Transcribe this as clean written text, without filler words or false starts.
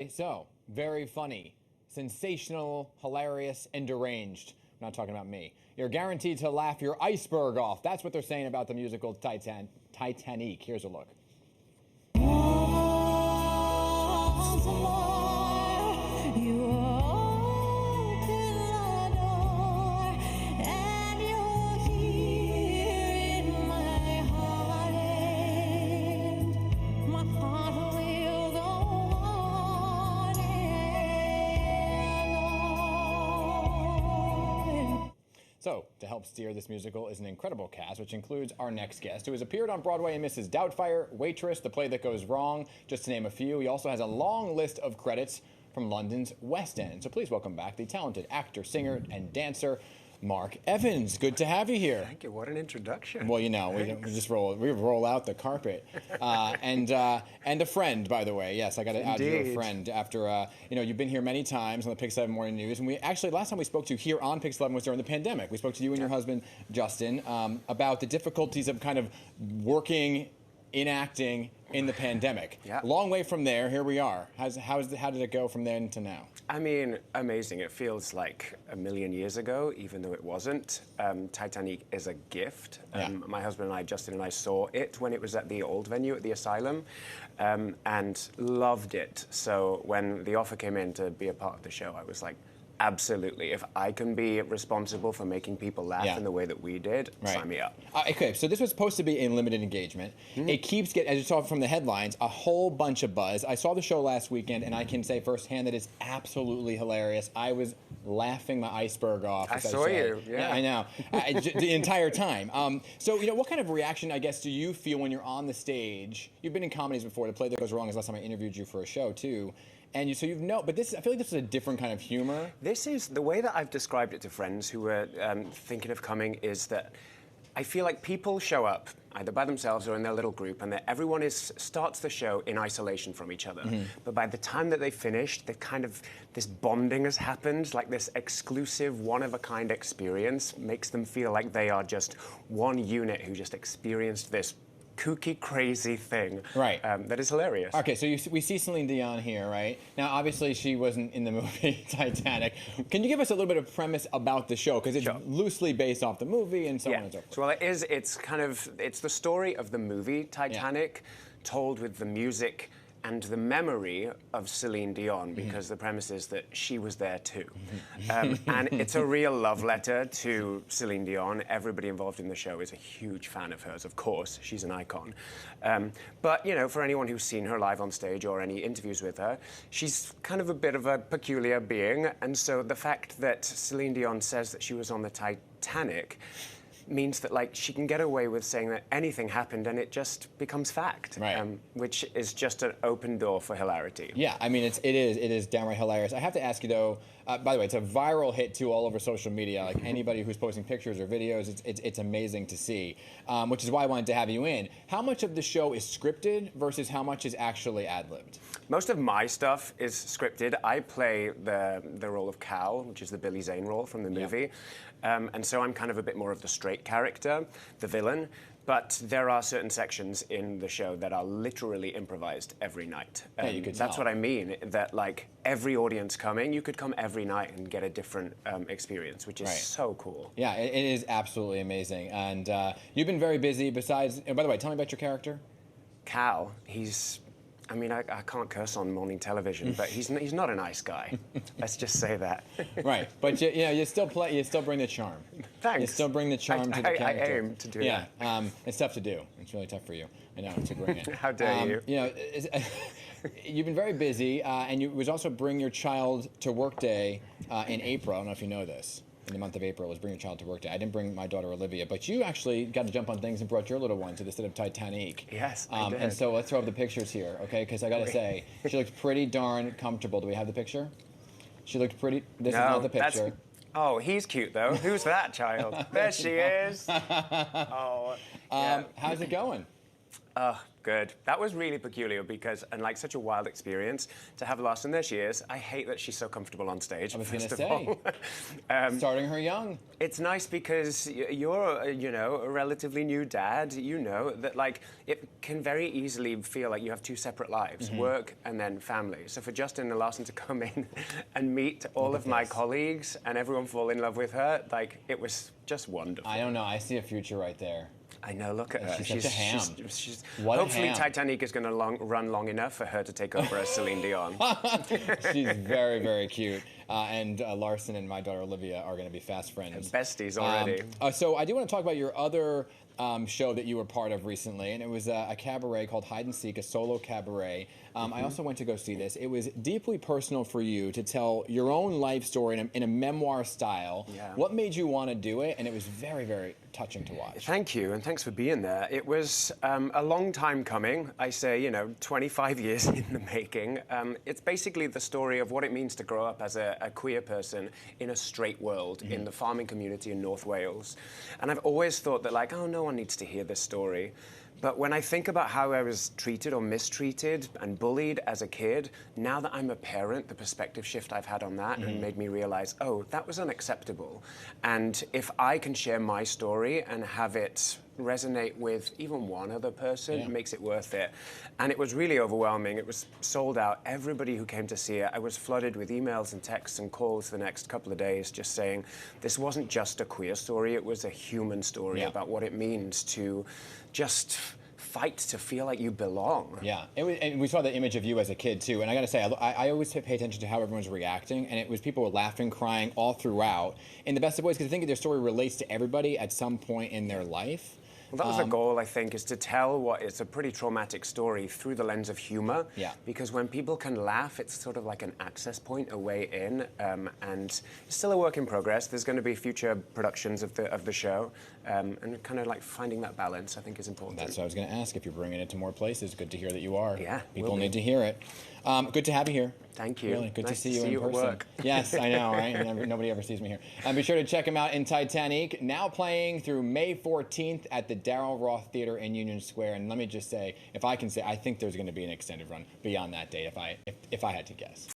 So, very funny, sensational, hilarious, and deranged. I'm not talking about me. You're guaranteed to laugh your iceberg off. That's what they're saying about the musical Titanique. Here's a look. So, to help steer this musical is an incredible cast, which includes our next guest, who has appeared on Broadway in Mrs. Doubtfire, Waitress, The Play That Goes Wrong, just to name a few. He also has a long list of credits from London's West End. So please welcome back the talented actor, singer, and dancer, Mark Evans. Good to have you here. Thank you. What an introduction. Well, you know, we just roll out the carpet, and a friend, by the way. Yes, I got to add you a friend after you've been here many times on the Pix 11 Morning News, and we actually last time we spoke to you here on Pix 11 was during the pandemic. We spoke to you and your husband Justin about the difficulties of kind of working in acting in the pandemic. Yeah. Long way from there. Here we are. How did it go from then to now? I mean, amazing. It feels like a million years ago, even though it wasn't. Titanique is a gift. My husband and I, Justin and I, saw it when it was at the old venue at the Asylum, and loved it. So when the offer came in to be a part of the show, I was like, absolutely. If I can be responsible for making people laugh in the way that we did, sign me up. Okay, so this was supposed to be a limited engagement. It keeps getting, as you saw from the headlines, a whole bunch of buzz. I saw the show last weekend, and I can say firsthand that it's absolutely hilarious. I was laughing my iceberg off. I saw you. Yeah, I know. The entire time. So, what kind of reaction, I guess, do you feel when you're on the stage? You've been in comedies before. The Play That Goes Wrong is the last time I interviewed you for a show, too. And but I feel like this is a different kind of humor. This is, the way that I've described it to friends who are thinking of coming is that I feel like people show up either by themselves or in their little group, and that everyone starts the show in isolation from each other. But by the time that they've finished, this bonding has happened, like this exclusive, one-of-a-kind experience makes them feel like they are just one unit who just experienced this kooky, crazy thing that is hilarious. Okay, so we see Celine Dion here, right? Now, obviously, she wasn't in the movie Titanic. Can you give us a little bit of premise about the show? Because it's loosely based off the movie and so on and so forth. So, well, it's the story of the movie Titanic told with the music and the memory of Celine Dion, because the premise is that she was there too. And it's a real love letter to Celine Dion. Everybody involved in the show is a huge fan of hers, of course. She's an icon. But, for anyone who's seen her live on stage or any interviews with her, she's kind of a bit of a peculiar being. And so the fact that Celine Dion says that she was on the Titanic means that, like, she can get away with saying that anything happened and it just becomes fact, which is just an open door for hilarity. Yeah, I mean, it is downright hilarious. I have to ask you, though, by the way, it's a viral hit, too, all over social media. Like, anybody who's posting pictures or videos, it's amazing to see, which is why I wanted to have you in. How much of the show is scripted versus how much is actually ad-libbed? Most of my stuff is scripted. I play the role of Cal, which is the Billy Zane role from the movie. And so I'm kind of a bit more of the straight character, the villain. But there are certain sections in the show that are literally improvised every night. You could that's tell. what I mean, that, like, every audience coming, you could come every night and get a different experience, which is so cool. Yeah, it is absolutely amazing. And you've been very busy besides... And by the way, tell me about your character. Cal, I mean, I can't curse on morning television, but he's not a nice guy. Let's just say that. Right, but you still bring the charm. Thanks. You still bring the charm to the character. I aim to do that. Yeah, it's tough to do. It's really tough for you. I know, to bring it. How dare you? You've been very busy, and you was also Bring Your Child to Work Day in April. I don't know if you know this. In the month of April was Bring Your Child to Work Day. I didn't bring my daughter Olivia, but you actually got to jump on things and brought your little one to the set of Titanique. Yes, I did. And so let's throw up the pictures here, okay? Because I got to say, she looked pretty darn comfortable. Do we have the picture? She looked pretty. This is not the picture. Oh, he's cute though. Who's that child? There she is. How's it going? good. That was really peculiar because, and like such a wild experience to have Larson. There she is. I hate that she's so comfortable on stage. I was going to say, starting her young. It's nice because you're, a relatively new dad. You know that, like, it can very easily feel like you have two separate lives, work and then family. So for Justin and Larson to come in and meet all of my colleagues and everyone fall in love with her, like, it was just wonderful. I don't know. I see a future right there. I know, look at her. She's such a ham. Hopefully Titanique is going to run long enough for her to take over as Celine Dion. She's very, very cute. And Larson and my daughter Olivia are going to be fast friends. Besties already. So I do want to talk about your other show that you were part of recently, and it was a cabaret called Hide and Seek, a solo cabaret. I also went to go see this. It was deeply personal for you to tell your own life story in a memoir style. Yeah. What made you want to do it? And it was very, very touching to watch. Thank you, and thanks for being there. It was a long time coming. I say, 25 years in the making. It's basically the story of what it means to grow up as a queer person in a straight world in the farming community in North Wales. And I've always thought that, like, oh, no one needs to hear this story. But when I think about how I was treated or mistreated and bullied as a kid, now that I'm a parent, the perspective shift I've had on that and made me realize, oh, that was unacceptable. And if I can share my story and have it resonate with even one other person, it makes it worth it. And it was really overwhelming. It was sold out. Everybody who came to see it, I was flooded with emails and texts and calls the next couple of days just saying this wasn't just a queer story, it was a human story about what it means to just fight to feel like you belong. Yeah, and we saw the image of you as a kid too. And I got to say, I always pay attention to how everyone's reacting, and it was people were laughing, crying all throughout, in the best of ways, because I think their story relates to everybody at some point in their life. Well, that was the goal, I think, is to tell what is a pretty traumatic story through the lens of humor. Yeah. Because when people can laugh, it's sort of like an access point, a way in, and it's still a work in progress. There's going to be future productions of the show, and kind of like finding that balance, I think, is important. That's what I was going to ask. If you're bringing it to more places, good to hear that you are. Yeah, people need to hear it. Good to have you here. Thank you. Really good nice to see you in person. At work. Yes, I know, right? Nobody ever sees me here. Be sure to check him out in Titanique, now playing through May 14th at the Darrell Roth Theater in Union Square. And let me just say, if I can say, I think there's going to be an extended run beyond that date, if I had to guess.